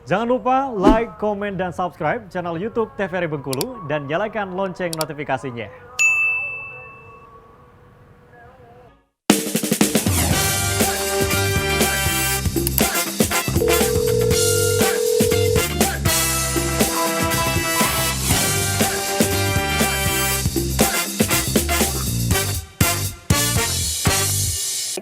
Jangan lupa like, komen, dan subscribe channel YouTube TVRI Bengkulu dan nyalakan lonceng notifikasinya.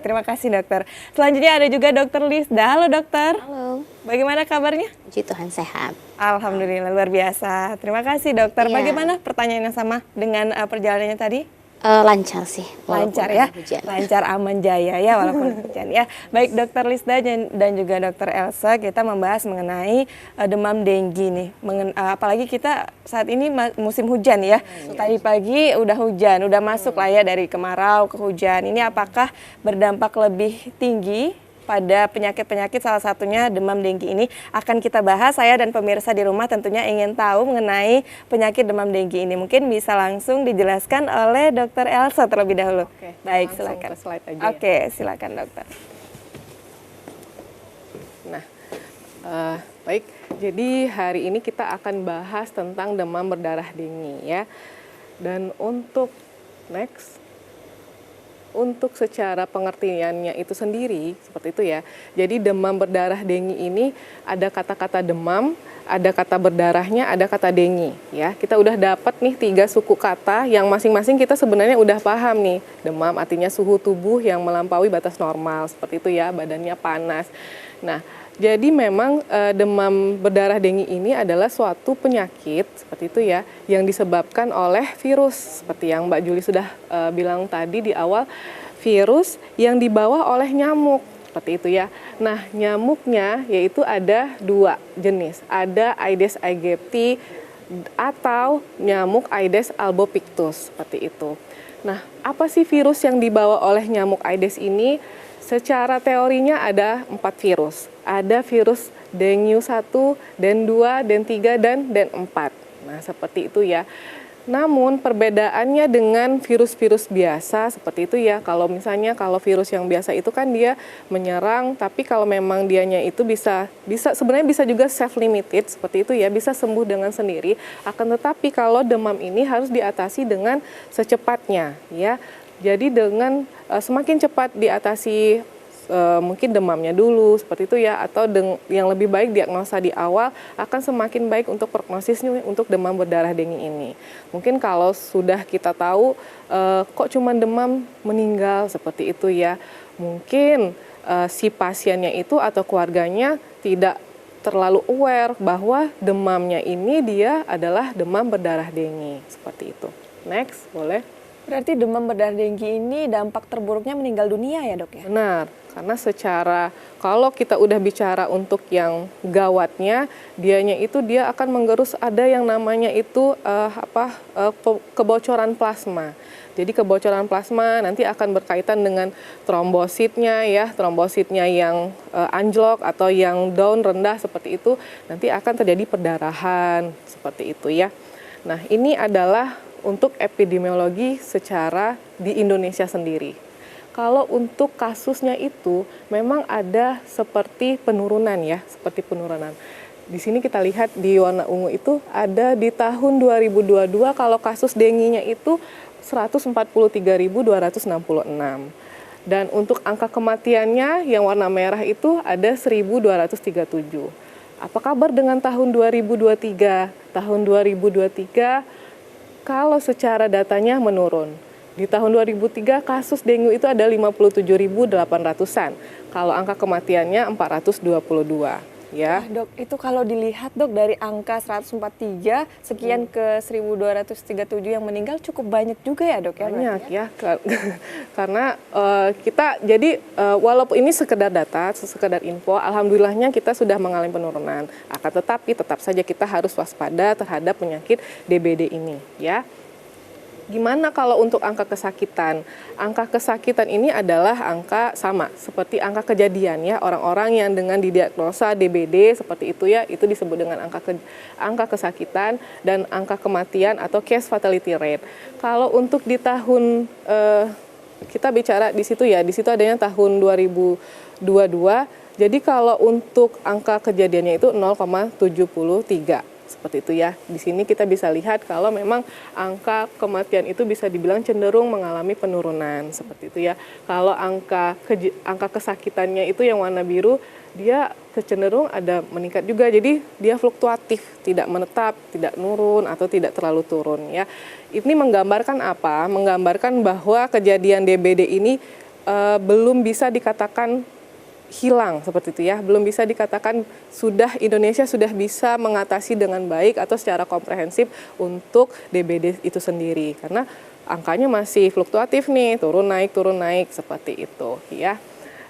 Terima kasih dokter. Selanjutnya ada juga dokter Lisda. Halo dokter. Halo, Bagaimana kabarnya? puji Tuhan sehat. Alhamdulillah luar biasa. Terima kasih dokter. Iya. Bagaimana pertanyaan yang sama dengan perjalanannya tadi? Lancar sih, walaupun Lancar ya, ada hujan. lancar aman jaya ya walaupun hujan ya. Baik dokter Lisda dan juga dokter Elsa, kita membahas mengenai demam denggi nih. Apalagi kita saat ini musim hujan ya. Tadi pagi udah hujan, udah masuk lah ya dari kemarau ke hujan. Ini apakah berdampak lebih tinggi pada penyakit-penyakit, salah satunya demam denggi ini akan kita bahas. Saya dan pemirsa di rumah tentunya ingin tahu mengenai penyakit demam denggi ini. Mungkin bisa langsung dijelaskan oleh dokter Elsa terlebih dahulu. Oke, Baik, langsung silakan. ke slide aja ya. Oke, silakan dokter. Nah, baik. Jadi hari ini kita akan bahas tentang demam berdarah denggi ya. Dan untuk untuk secara pengertiannya itu sendiri seperti itu ya. Jadi demam berdarah denggi ini ada kata-kata demam, ada kata berdarahnya, ada kata denggi ya. Kita udah dapat nih 3 suku kata yang masing-masing kita sebenarnya udah paham nih. Demam artinya suhu tubuh yang melampaui batas normal seperti itu ya, badannya panas. Nah, jadi memang demam berdarah denggi ini adalah suatu penyakit seperti itu ya, yang disebabkan oleh virus seperti yang Mbak Juli sudah bilang tadi di awal, virus yang dibawa oleh nyamuk seperti itu ya. Nah, nyamuknya yaitu ada 2 jenis, ada Aedes aegypti atau nyamuk Aedes albopictus seperti itu. Nah, apa sih virus yang dibawa oleh nyamuk Aedes ini? Secara teorinya ada 4 virus. Ada virus Dengue 1, Den 2, Den 3, dan Den 4. Nah, seperti itu ya. Namun perbedaannya dengan virus-virus biasa seperti itu ya. Kalau misalnya kalau virus yang biasa itu kan dia menyerang, tapi kalau memang dianya itu bisa sebenarnya bisa juga self limited seperti itu ya, bisa sembuh dengan sendiri. Akan tetapi kalau demam ini harus diatasi dengan secepatnya ya. Jadi dengan semakin cepat diatasi mungkin demamnya dulu seperti itu ya, atau yang lebih baik diagnosa di awal akan semakin baik untuk prognosisnya untuk demam berdarah denggi ini. Mungkin kalau sudah kita tahu kok cuma demam meninggal seperti itu ya, mungkin si pasiennya itu atau keluarganya tidak terlalu aware bahwa demamnya ini dia adalah demam berdarah denggi seperti itu. Next, boleh. Berarti demam berdarah denggi ini dampak terburuknya meninggal dunia ya dok ya? Benar, karena secara kalau kita udah bicara untuk yang gawatnya, dia akan menggerus ada yang namanya itu kebocoran plasma. Jadi kebocoran plasma nanti akan berkaitan dengan trombositnya ya, trombositnya yang anjlok atau yang down rendah seperti itu, nanti akan terjadi perdarahan seperti itu ya. Nah, ini adalah untuk epidemiologi secara di Indonesia sendiri. Kalau untuk kasusnya itu memang ada seperti penurunan ya, seperti penurunan. Di sini kita lihat di warna ungu itu ada di tahun 2022 kalau kasus denginya itu 143.266. Dan untuk angka kematiannya yang warna merah itu ada 1.237. Apa kabar dengan tahun 2023? Tahun 2023 kalau secara datanya menurun. Di tahun 2003 kasus dengue itu ada 57.800-an. Kalau angka kematiannya 422 ya. Dok, itu kalau dilihat dok dari angka 143 sekian ke 1237 yang meninggal cukup banyak juga ya dok ya? Banyak ya, karena kita jadi walaupun ini sekedar data, sekedar info, alhamdulillahnya kita sudah mengalami penurunan. Akan tetapi tetap saja kita harus waspada terhadap penyakit DBD ini ya. Gimana kalau untuk angka kesakitan? Angka kesakitan ini adalah angka sama seperti angka kejadian ya, orang-orang yang dengan didiagnosa DBD seperti itu ya, itu disebut dengan angka kesakitan dan angka kematian atau case fatality rate. Kalau untuk di tahun kita bicara di situ ya, di situ adanya tahun 2022 Jadi kalau untuk angka kejadiannya itu 0,73. Seperti itu ya. Di sini kita bisa lihat kalau memang angka kematian itu bisa dibilang cenderung mengalami penurunan. Seperti itu ya. Kalau angka kesakitannya itu yang warna biru, dia cenderung ada meningkat juga. Jadi dia fluktuatif, tidak menetap, tidak nurun atau tidak terlalu turun ya. Ini menggambarkan apa? Menggambarkan bahwa kejadian DBD ini belum bisa dikatakan hilang seperti itu ya, belum bisa dikatakan Indonesia sudah bisa mengatasi dengan baik atau secara komprehensif untuk DBD itu sendiri, karena angkanya masih fluktuatif nih, turun naik seperti itu ya.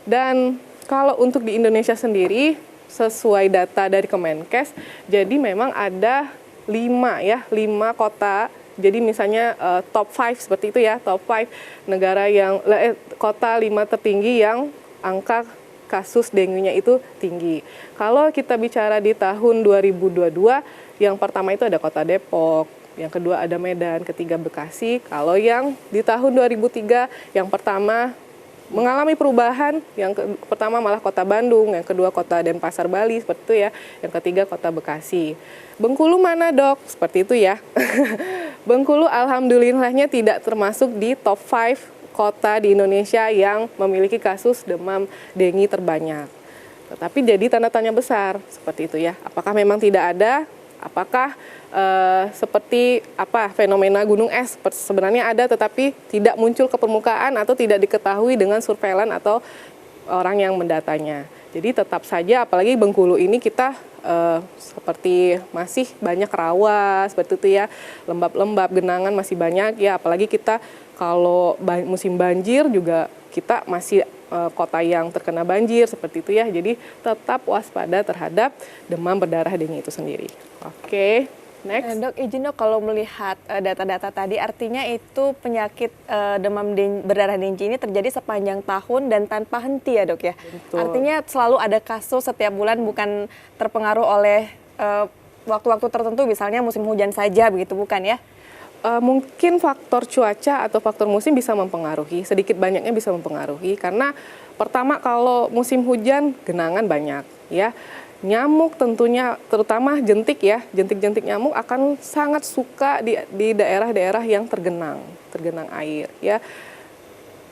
Dan kalau untuk di Indonesia sendiri, sesuai data dari Kemenkes, jadi memang ada 5 kota. Jadi misalnya top 5 seperti itu ya, top 5 negara yang kota 5 tertinggi yang angka kasus dengue-nya itu tinggi. Kalau kita bicara di tahun 2022, yang pertama itu ada kota Depok, yang kedua ada Medan, ketiga Bekasi. Kalau yang di tahun 2003, yang pertama mengalami perubahan, yang pertama malah kota Bandung, yang kedua kota Denpasar Bali, seperti itu ya, yang ketiga kota Bekasi. Bengkulu mana dok? Seperti itu ya. Bengkulu alhamdulillahnya tidak termasuk di top 5 kota di Indonesia yang memiliki kasus demam dengue terbanyak. Tetapi jadi tanda tanya besar seperti itu ya. Apakah memang tidak ada? Apakah seperti fenomena gunung es sebenarnya ada tetapi tidak muncul ke permukaan atau tidak diketahui dengan surveillance atau orang yang mendatanya. Jadi tetap saja apalagi Bengkulu ini kita seperti masih banyak rawa seperti itu ya, lembab-lembab, genangan masih banyak ya, apalagi kita kalau musim banjir juga kita masih kota yang terkena banjir seperti itu ya. Jadi tetap waspada terhadap demam berdarah dengue itu sendiri. Oke, next. Dok, izin dok, kalau melihat data-data tadi artinya itu penyakit demam berdarah dengue ini terjadi sepanjang tahun dan tanpa henti ya dok ya? Betul. Artinya selalu ada kasus setiap bulan, bukan terpengaruh oleh waktu-waktu tertentu misalnya musim hujan saja begitu, bukan ya? Mungkin faktor cuaca atau faktor musim bisa mempengaruhi, sedikit banyaknya bisa mempengaruhi, karena pertama kalau musim hujan genangan banyak ya, nyamuk tentunya terutama jentik ya, jentik-jentik nyamuk akan sangat suka di daerah-daerah yang tergenang air ya.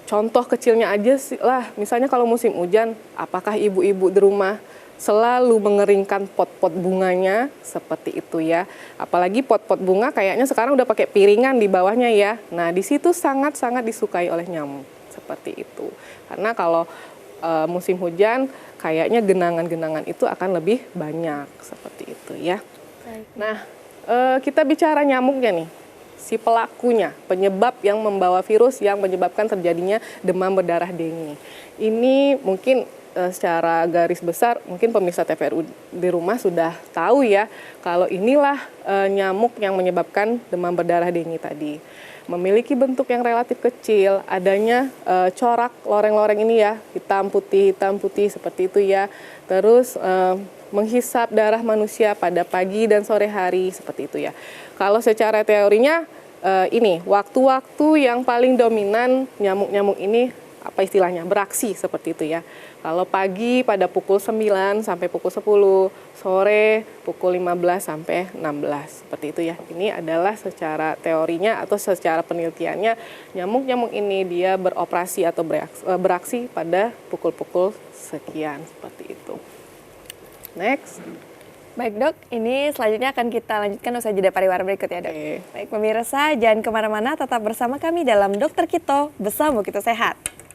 Contoh kecilnya aja sih lah, misalnya kalau musim hujan, apakah ibu-ibu di rumah selalu mengeringkan pot-pot bunganya seperti itu ya. Apalagi pot-pot bunga kayaknya sekarang udah pakai piringan di bawahnya ya. Nah, di situ sangat-sangat disukai oleh nyamuk seperti itu. Karena kalau musim hujan kayaknya genangan-genangan itu akan lebih banyak seperti itu ya. Nah, kita bicara nyamuknya nih. Si pelakunya, penyebab yang membawa virus yang menyebabkan terjadinya demam berdarah dengue. Ini mungkin secara garis besar mungkin pemirsa TVRI di rumah sudah tahu ya, kalau inilah nyamuk yang menyebabkan demam berdarah dengue tadi. Memiliki bentuk yang relatif kecil, adanya corak loreng-loreng ini ya, hitam putih seperti itu ya. Terus menghisap darah manusia pada pagi dan sore hari seperti itu ya. Kalau secara teorinya ini waktu-waktu yang paling dominan nyamuk-nyamuk ini apa istilahnya, beraksi seperti itu ya. Kalau pagi pada pukul 9 sampai pukul 10, sore pukul 15 sampai 16 seperti itu ya. Ini adalah secara teorinya atau secara penelitiannya, nyamuk-nyamuk ini dia beroperasi atau beraksi pada pukul-pukul sekian seperti itu. Next. Baik dok, ini selanjutnya akan kita lanjutkan usai jeda pariwara berikut ya dok. Oke. Baik pemirsa, jangan kemana-mana, tetap bersama kami dalam Dokter Kito, bersama Kito Sehat.